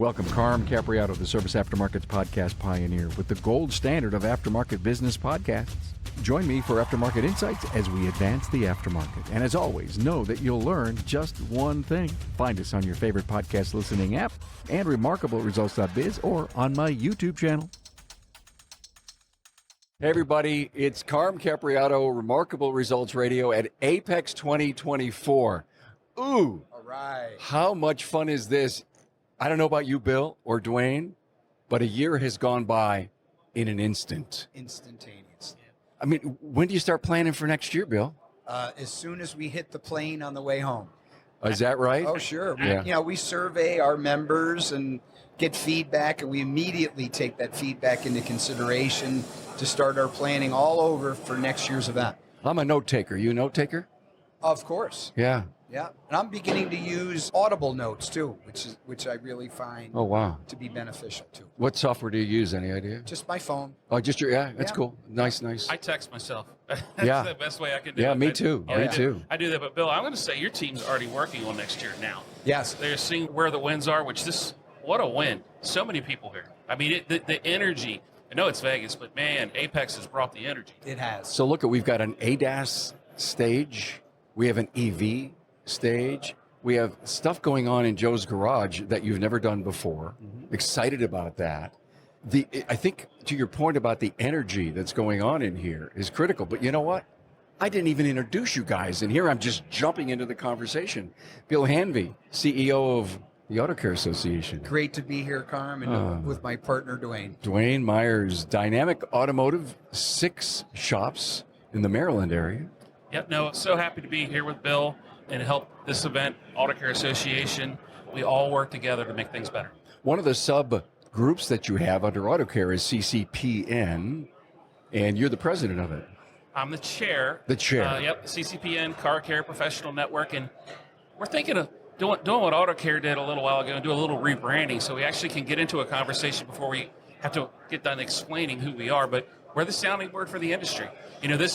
Welcome, Carm Capriato, the Service Aftermarkets Podcast Pioneer, with the gold standard of aftermarket business podcasts. Join me for Aftermarket Insights as we advance the aftermarket. And as always, know that you'll learn just one thing. Find us on your favorite podcast listening app and remarkableresults.biz or on my YouTube channel. Hey everybody, it's Carm Capriato, Remarkable Results Radio at AAPEX 2024. Ooh, all right. How much fun is this? I don't know about you, Bill or Dwayne, but a year has gone by in an instant. Instantaneous. I mean, when do you start planning for next year, Bill? As soon as we hit the plane on the way home. Is that right? Oh, sure. Yeah. We survey our members and get feedback, and we immediately take that feedback into consideration to start our planning all over for next year's event. I'm a note taker. You a note taker? Of course. Yeah. Yeah, and I'm beginning to use Audible notes too, which I really find to be beneficial too. What software do you use? Any idea? Just my phone. Oh, just your That's cool. Nice. I text myself. That's Yeah. the best way I can do it. Yeah, me too. Me too. I do that, but Bill, I'm going to say your team's already working on next year now. Yes. They're seeing where the wins are, what a win. So many people here. I mean, the energy. I know it's Vegas, but man, AAPEX has brought the energy. It has. So look, we've got an ADAS stage. We have an EV stage. We have stuff going on in Joe's garage that you've never done before. Mm-hmm. Excited about that. I think to your point about the energy that's going on in here is critical. But you know what? I didn't even introduce you guys. And here I'm just jumping into the conversation. Bill Hanvey, CEO of the Auto Care Association. Great to be here, Carm, and with my partner, Dwayne. Dwayne Myers, Dynamic Automotive, 6 shops in the Maryland area. Yep, no, so happy to be here with Bill and help this event, Auto Care Association. We all work together to make things better. One of the subgroups that you have under Auto Care is CCPN, and you're the president of it. I'm the chair. The chair. Yep, CCPN, Car Care Professional Network, and we're thinking of doing what Auto Care did a little while ago and do a little rebranding so we actually can get into a conversation before we have to get done explaining who we are, but we're the sounding board for the industry. You know,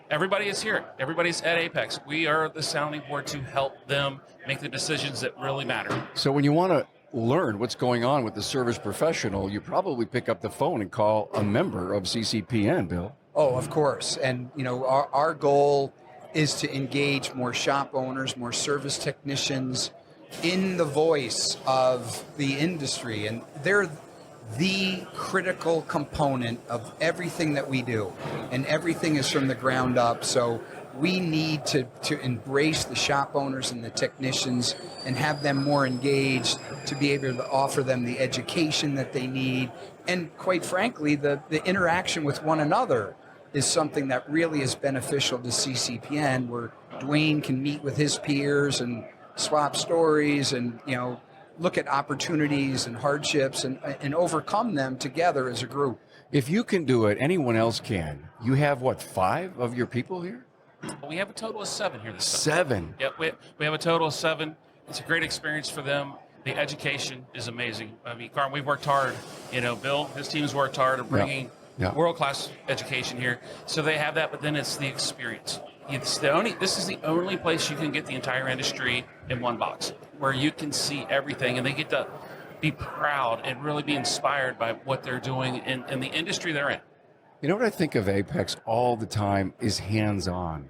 everybody is here. Everybody's at AAPEX. We are the sounding board to help them make the decisions that really matter. So when you want to learn what's going on with the service professional, you probably pick up the phone and call a member of CCPN, Bill. Oh, of course. And, our goal is to engage more shop owners, more service technicians in the voice of the industry. And they're the critical component of everything that we do, and everything is from the ground up. So we need to embrace the shop owners and the technicians and have them more engaged to be able to offer them the education that they need. And quite frankly, the interaction with one another is something that really is beneficial to CCPN, where Dwayne can meet with his peers and swap stories and, look at opportunities and hardships and overcome them together as a group. If you can do it, anyone else can. You have, 5 of your people here? We have a total of 7 here this time. 7? Yep, we have a total of 7. It's a great experience for them. The education is amazing. I mean, Carm, we've worked hard. Bill, his team's worked hard at bringing world-class education here. So they have that, but then it's the experience. This is the only place you can get the entire industry in one box, where you can see everything, and they get to be proud and really be inspired by what they're doing in the industry they're in. You know what I think of AAPEX all the time is hands-on.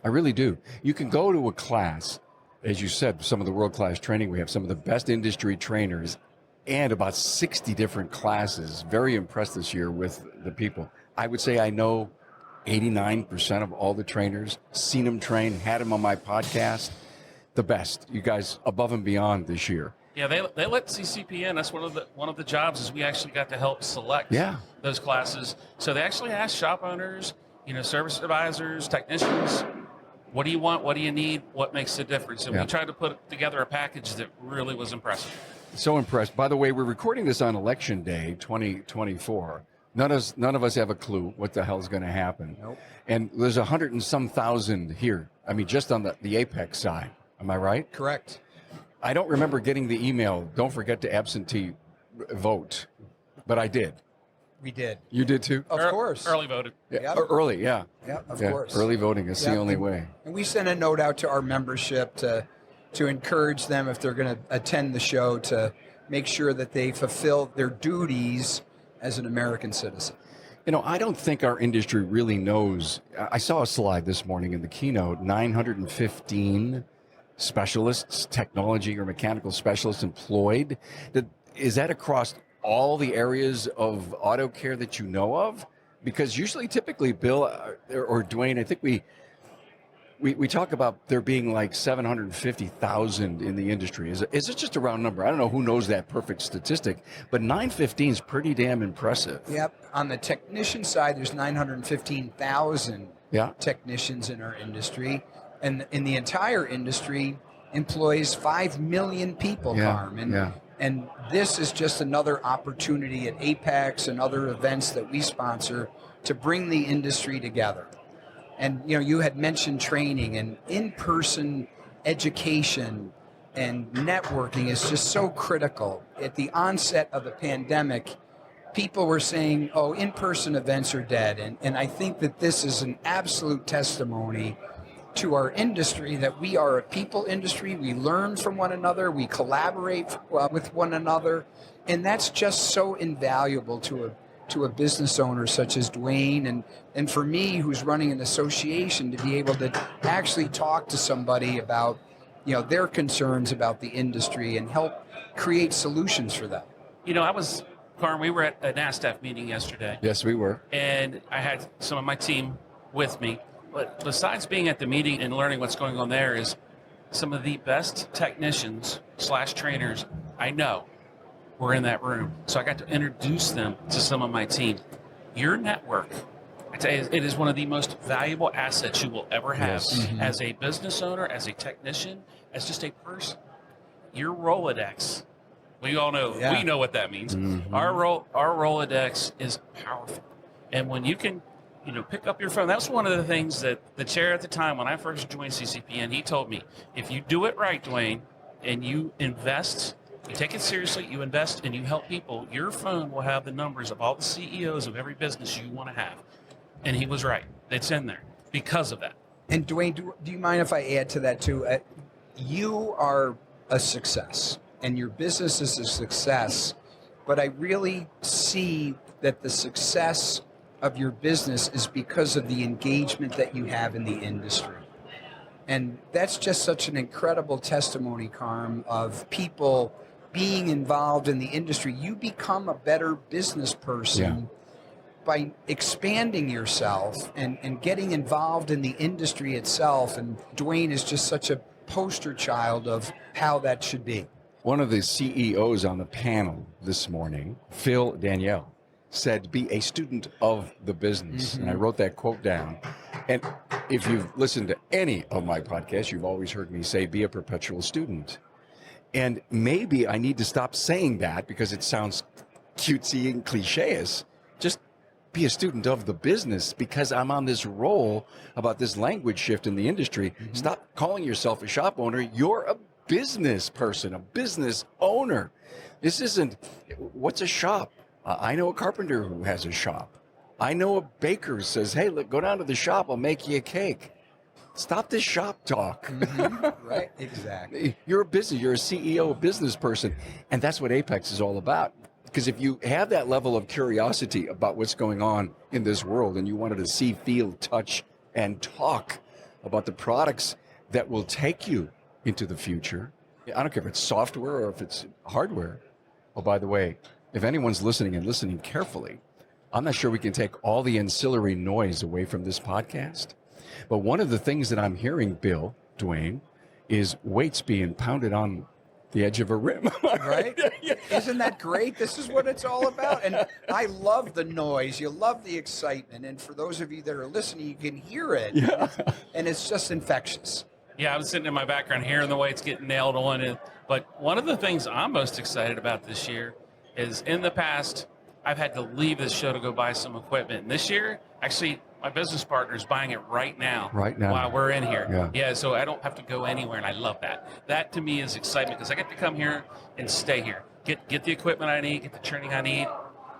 I really do. You can go to a class, as you said, some of the world-class training. We have some of the best industry trainers and about 60 different classes. Very impressed this year with the people. I would say I know 89% of all the trainers, seen them train, had them on my podcast. The best. You guys above and beyond this year. Yeah, they let CCPN. That's one of the jobs is we actually got to help select those classes. So they actually asked shop owners, service advisors, technicians, what do you want? What do you need? What makes the difference? And we tried to put together a package that really was impressive. So impressed. By the way, we're recording this on Election Day 2024. None of us have a clue what the hell's going to happen. Nope. And there's 100 and some thousand here. I mean, just on the AAPEX side. Am I right? Correct. I don't remember getting the email, don't forget to absentee vote, but I did. We did. You did too? Of course. Early voted. Yeah. Early, yeah. Yeah, of course. Early voting is the only way. And we sent a note out to our membership to encourage them, if they're going to attend the show, to make sure that they fulfill their duties as an American citizen. I don't think our industry really knows. I saw a slide this morning in the keynote, 915 specialists, technology or mechanical specialists employed. Is that across all the areas of auto care that you know of? Because typically, Bill or Dwayne, I think we talk about there being like 750,000 in the industry. Is it just a round number? I don't know who knows that perfect statistic, but 915 is pretty damn impressive. Yep. On the technician side, there's 915,000 technicians in our industry. And in the entire industry employs 5 million people, Carm. And this is just another opportunity at AAPEX and other events that we sponsor to bring the industry together. And you had mentioned training, and in-person education and networking is just so critical. At the onset of the pandemic, people were saying, oh, in-person events are dead. And I think that this is an absolute testimony to our industry, that we are a people industry. We learn from one another. We collaborate with one another. And that's just so invaluable to a business owner such as Dwayne, and for me, who's running an association, to be able to actually talk to somebody about their concerns about the industry and help create solutions for them. Carm, we were at a NASDAQ meeting yesterday. Yes, we were. And I had some of my team with me. But besides being at the meeting and learning what's going on there, is some of the best technicians / trainers I know were in that room. So I got to introduce them to some of my team. Your network, I tell you, it is one of the most valuable assets you will ever have as a business owner, as a technician, as just a person. Your Rolodex, we all know, we know what that means. Our Rolodex is powerful. And when you can, pick up your phone, that was one of the things that the chair at the time, when I first joined CCPN, he told me, if you do it right, Dwayne, and you invest, you take it seriously, you invest, and you help people, your phone will have the numbers of all the CEOs of every business you want to have. And he was right. It's in there because of that. And Dwayne, do you mind if I add to that too? You are a success, and your business is a success, but I really see that the success of your business is because of the engagement that you have in the industry. And that's just such an incredible testimony, Carm, of people being involved in the industry. You become a better business person by expanding yourself and getting involved in the industry itself. And Dwayne is just such a poster child of how that should be. One of the CEOs on the panel this morning, Phil Danielle, said, be a student of the business. And I wrote that quote down. And if you've listened to any of my podcasts, you've always heard me say, be a perpetual student. And maybe I need to stop saying that because it sounds cutesy and cliché-ish. Just be a student of the business, because I'm on this roll about this language shift in the industry. Stop calling yourself a shop owner. You're a business person, a business owner. This isn't, what's a shop? I know a carpenter who has a shop. I know a baker who says, hey, look, go down to the shop, I'll make you a cake. Stop this shop talk. Right, exactly. You're a business, you're a CEO, a business person, and that's what AAPEX is all about. Because if you have that level of curiosity about what's going on in this world, and you wanted to see, feel, touch, and talk about the products that will take you into the future, I don't care if it's software or if it's hardware. Oh, by the way, if anyone's listening and listening carefully, I'm not sure we can take all the ancillary noise away from this podcast. But one of the things that I'm hearing, Bill, Dwayne, is weights being pounded on the edge of a rim. Right? Isn't that great? This is what it's all about. And I love the noise. You love the excitement. And for those of you that are listening, you can hear it. And it's just infectious. Yeah, I was sitting in my background hearing the weights getting nailed on. But one of the things I'm most excited about this year is, in the past, I've had to leave this show to go buy some equipment. And this year, actually, my business partner is buying it right now while we're in here. Yeah, so I don't have to go anywhere, and I love that. That, to me, is excitement, because I get to come here and stay here. Get the equipment I need, get the training I need,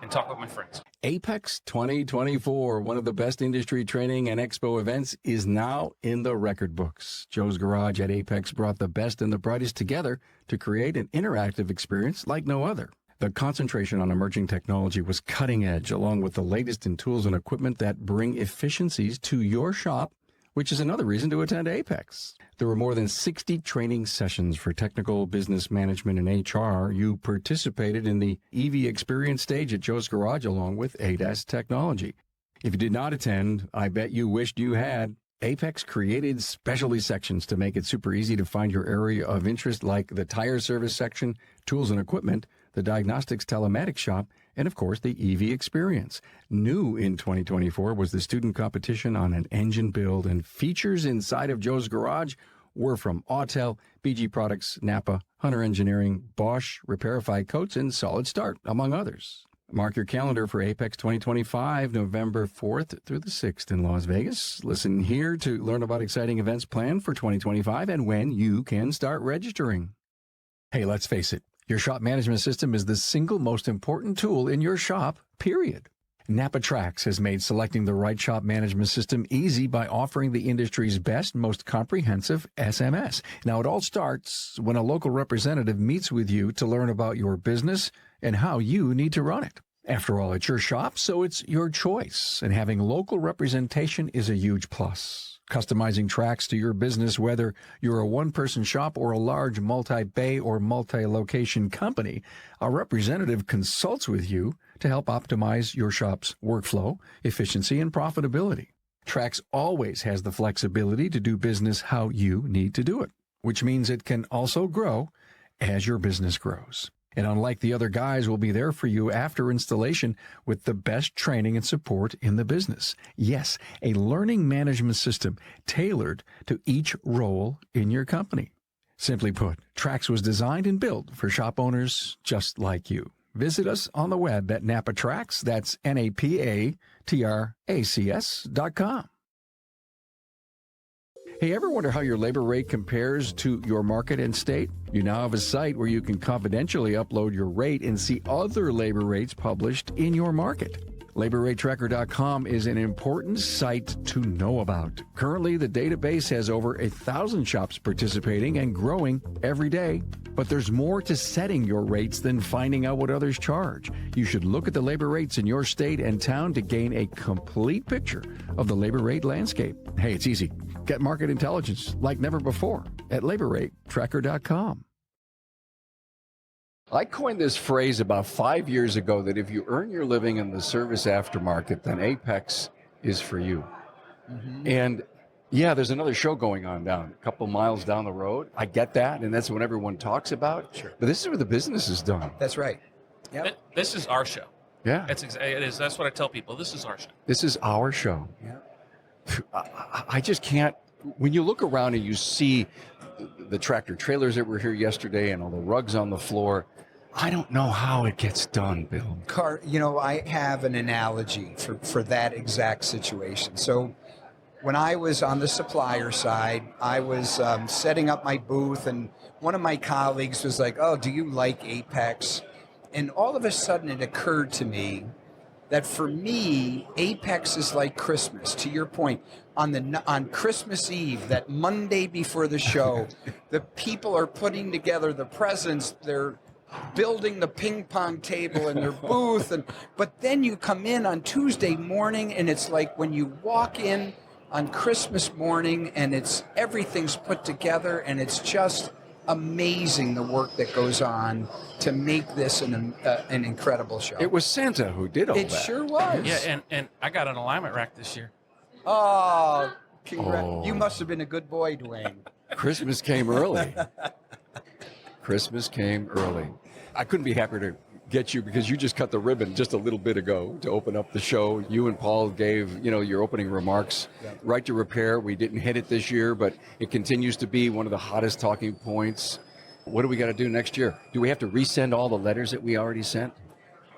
and talk with my friends. AAPEX 2024, one of the best industry training and expo events, is now in the record books. Joe's Garage at AAPEX brought the best and the brightest together to create an interactive experience like no other. The concentration on emerging technology was cutting edge, along with the latest in tools and equipment that bring efficiencies to your shop, which is another reason to attend AAPEX. There were more than 60 training sessions for technical, business management, and HR. You participated in the EV experience stage at Joe's Garage along with ADAS technology. If you did not attend, I bet you wished you had. AAPEX created specialty sections to make it super easy to find your area of interest, like the tire service section, tools and equipment, the diagnostics telematics shop, and of course the EV experience. New in 2024 was the student competition on an engine build, and features inside of Joe's Garage were from Autel, BG Products, NAPA, Hunter Engineering, Bosch, Repairify Coats, and Solid Start, among others. Mark your calendar for AAPEX 2025, November 4th through the 6th in Las Vegas. Listen here to learn about exciting events planned for 2025 and when you can start registering. Hey, let's face it. Your shop management system is the single most important tool in your shop, period. NAPA Trax has made selecting the right shop management system easy by offering the industry's best, most comprehensive SMS. Now, it all starts when a local representative meets with you to learn about your business and how you need to run it. After all, it's your shop, so it's your choice, and having local representation is a huge plus. Customizing Trax to your business, whether you're a one-person shop or a large multi-bay or multi-location company, a representative consults with you to help optimize your shop's workflow, efficiency, and profitability. Trax always has the flexibility to do business how you need to do it, which means it can also grow as your business grows. And unlike the other guys, we'll be there for you after installation with the best training and support in the business. Yes, a learning management system tailored to each role in your company. Simply put, Trax was designed and built for shop owners just like you. Visit us on the web at NAPA Trax, that's NAPATRACS.com. Hey, ever wonder how your labor rate compares to your market and state? You now have a site where you can confidentially upload your rate and see other labor rates published in your market. LaborRateTracker.com is an important site to know about. Currently, the database has over 1,000 shops participating and growing every day. But there's more to setting your rates than finding out what others charge. You should look at the labor rates in your state and town to gain a complete picture of the labor rate landscape. Hey, it's easy. Get market intelligence like never before at LaborRateTracker.com. I coined this phrase about 5 years ago that if you earn your living in the service aftermarket, then AAPEX is for you. Mm-hmm. And yeah, there's another show going on down a couple miles down the road. I get that, and that's what everyone talks about. Sure. But this is where the business is done. That's right. Yep. This is our show. Yeah. It is. That's what I tell people. This is our show. This is our show. Yeah. I just can't. When you look around and you see the tractor trailers that were here yesterday and all the rugs on the floor, I don't know how it gets done, Bill. I have an analogy for that exact situation. So when I was on the supplier side, I was setting up my booth, and one of my colleagues was like, "Oh, do you like AAPEX?" And all of a sudden it occurred to me that for me, AAPEX is like Christmas. To your point, on Christmas Eve, that Monday before the show, the people are putting together the presents, they're building the ping pong table in their booth, but then you come in on Tuesday morning, and it's like when you walk in on Christmas morning, and everything's put together, and it's just amazing the work that goes on to make this an incredible show. It was Santa who did all that. It sure was. Yeah, and I got an alignment rack this year. Oh, you must have been a good boy, Dwayne. Christmas came early. Christmas came early. I couldn't be happier to get you because you just cut the ribbon just a little bit ago to open up the show. You and Paul gave, your opening remarks. Yeah. Right to Repair. We didn't hit it this year, but it continues to be one of the hottest talking points. What do we got to do next year? Do we have to resend all the letters that we already sent?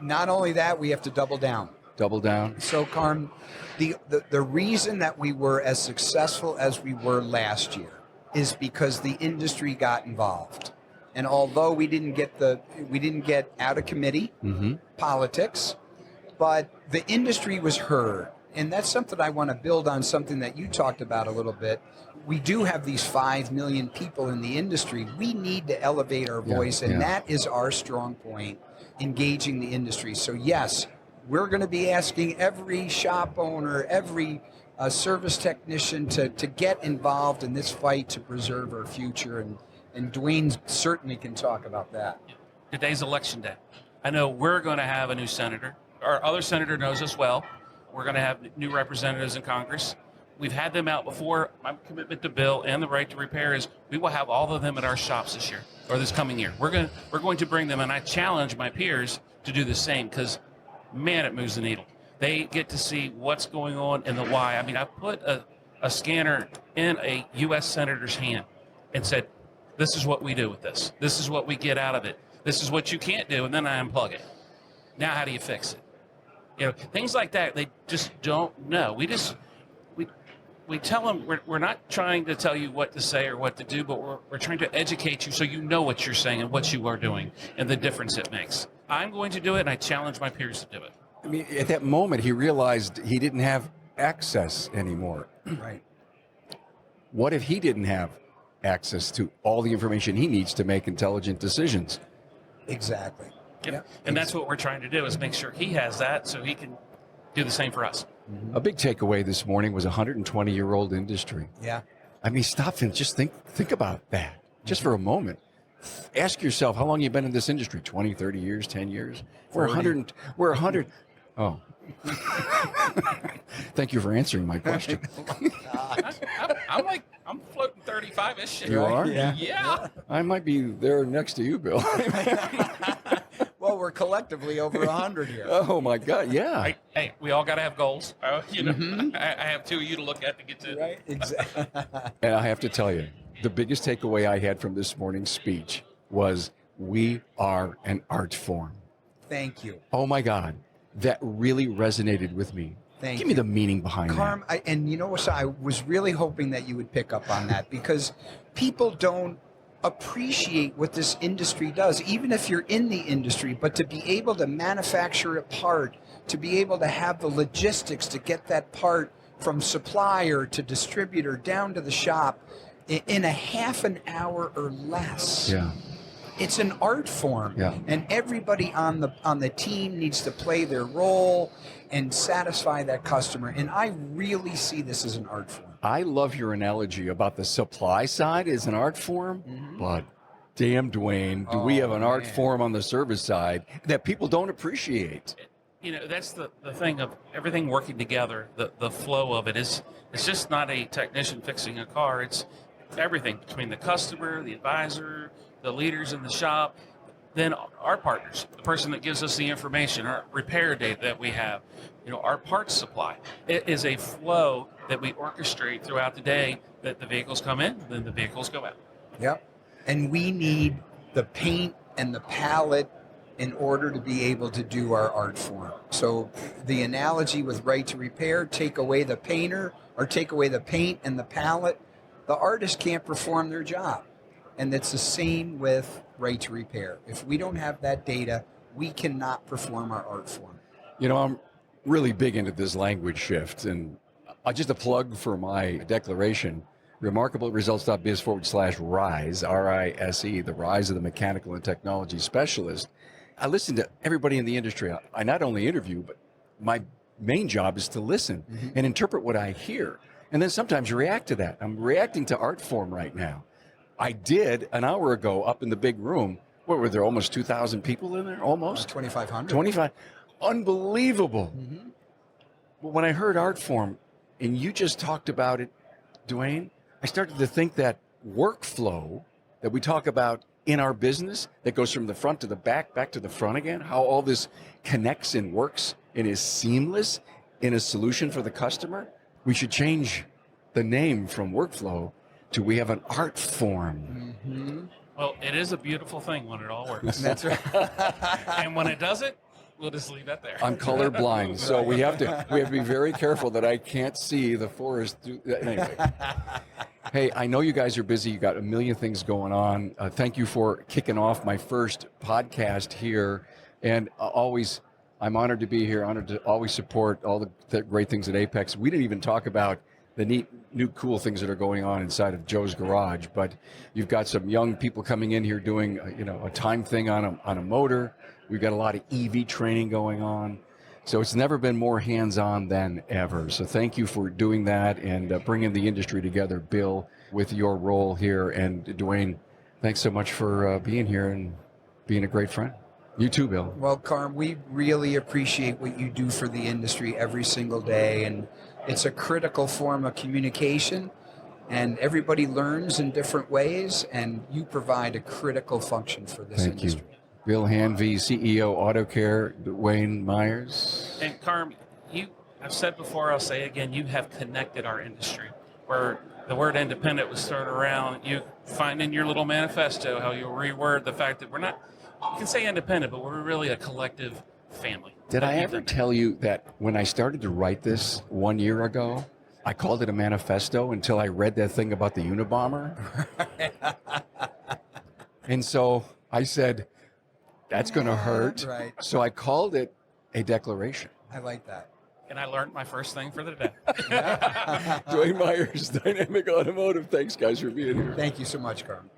Not only that, we have to double down. Double down. So, Carm, the reason that we were as successful as we were last year is because the industry got involved. And although we didn't get out of committee politics, but the industry was heard. And that's something I want to build on, something that you talked about a little bit. We do have these 5 million people in the industry. We need to elevate our voice, and that is our strong point, engaging the industry. So yes, we're going to be asking every shop owner, every service technician to get involved in this fight to preserve our future. And Dwayne certainly can talk about that. Today's election day. I know we're going to have a new senator. Our other senator knows us well. We're going to have new representatives in Congress. We've had them out before. My commitment to Bill and the right to repair is we will have all of them at our shops this year or this coming year. We're going to bring them, and I challenge my peers to do the same because, man, it moves the needle. They get to see what's going on and the why. I mean, I put a scanner in a U.S. senator's hand and said, this is what we do with this. This is what we get out of it. This is what you can't do, and then I unplug it. Now how do you fix it? You know, things like that, they just don't know. We tell them we're not trying to tell you what to say or what to do, but we're trying to educate you so you know what you're saying and what you are doing and the difference it makes. I'm going to do it, and I challenge my peers to do it. I mean, at that moment, he realized he didn't have access anymore. Right. What if he didn't have access to all the information he needs to make intelligent decisions? Exactly. Yep. And that's what we're trying to do is make sure he has that so he can do the same for us. A big takeaway this morning was a 120-year-old industry. Yeah. I mean, stop and just think about that just for a moment. Ask yourself, how long you been in this industry? 20, 30 years, 10 years? We're 100. Oh. Thank you for answering my question. I'm floating 35-ish. You are? Yeah. I might be there next to you, Bill. Well, we're collectively over 100 here. Oh my God, yeah. Hey, we all got to have goals. I have 2 of you to look at to get to. Right, exactly. And I have to tell you, the biggest takeaway I had from this morning's speech was we are an art form. Thank you. Oh my God, that really resonated with me. Thank Give you. me the meaning behind Carm, that. and you know what? I was really hoping that you would pick up on that because people don't appreciate what this industry does, even if you're in the industry, but to be able to manufacture a part, to be able to have the logistics to get that part from supplier to distributor down to the shop in a half an hour or less. Yeah. It's an art form, and everybody on the team needs to play their role and satisfy that customer. And I really see this as an art form. I love your analogy about the supply side as an art form, but damn, Dwayne, do we have an art form on the service side that people don't appreciate? You know, that's the thing of everything working together, the flow of it is, it's just not a technician fixing a car. It's everything between the customer, the advisor, the leaders in the shop, then our partners, the person that gives us the information, our repair date that we have, you know, our parts supply. It is a flow that we orchestrate throughout the day that the vehicles come in, then the vehicles go out. Yep. And we need the paint and the palette in order to be able to do our art form. So the analogy with right to repair, take away the painter or take away the paint and the palette, the artist can't perform their job. And it's the same with right to repair. If we don't have that data, we cannot perform our art form. You know, I'm really big into this language shift, and just a plug for my declaration, remarkableresults.biz/rise, R-I-S-E, the rise of the mechanical and technology specialist. I listen to everybody in the industry. I not only interview, but my main job is to listen and interpret what I hear. And then sometimes you react to that. I'm reacting to art form right now. I did an hour ago up in the big room. What were there, almost 2,000 people in there? Almost? 2,500. 25. Unbelievable. But when I heard art form, and you just talked about it, Dwayne, I started to think that workflow that we talk about in our business that goes from the front to the back to the front again, how all this connects and works and is seamless in a solution for the customer, we should change the name from workflow to we have an art form. Well, it is a beautiful thing when it all works. That's right. And when it doesn't, we'll just leave that there. I'm colorblind, so we have to be very careful that I can't see the forest. Anyway. Hey, I know you guys are busy. You got a million things going on. Thank you for kicking off my first podcast here. And always I'm honored to be here, honored to always support all the great things at AAPEX. We didn't even talk about the neat, new, cool things that are going on inside of Joe's garage, but you've got some young people coming in here doing, a time thing on a motor. We've got a lot of EV training going on. So it's never been more hands-on than ever. So thank you for doing that and bringing the industry together, Bill, with your role here. And Dwayne, thanks so much for being here and being a great friend. You too, Bill. Well, Carm, we really appreciate what you do for the industry every single day, and it's a critical form of communication, and everybody learns in different ways, and you provide a critical function for this industry. Thank you. Bill Hanvey, CEO, AutoCare, Dwayne Myers. And Carm, I've said before, I'll say again, you have connected our industry. Where the word independent was thrown around, you find in your little manifesto how you'll reword the fact that we're not, you can say independent, but we're really a collective family. Did I ever tell you that when I started to write this 1 year ago, I called it a manifesto until I read that thing about the Unabomber? And so I said, that's going to hurt. Right. So I called it a declaration. I like that. And I learned my first thing for the day. Dwayne Myers, Dynamic Automotive. Thanks, guys, for being here. Thank you so much, Carm.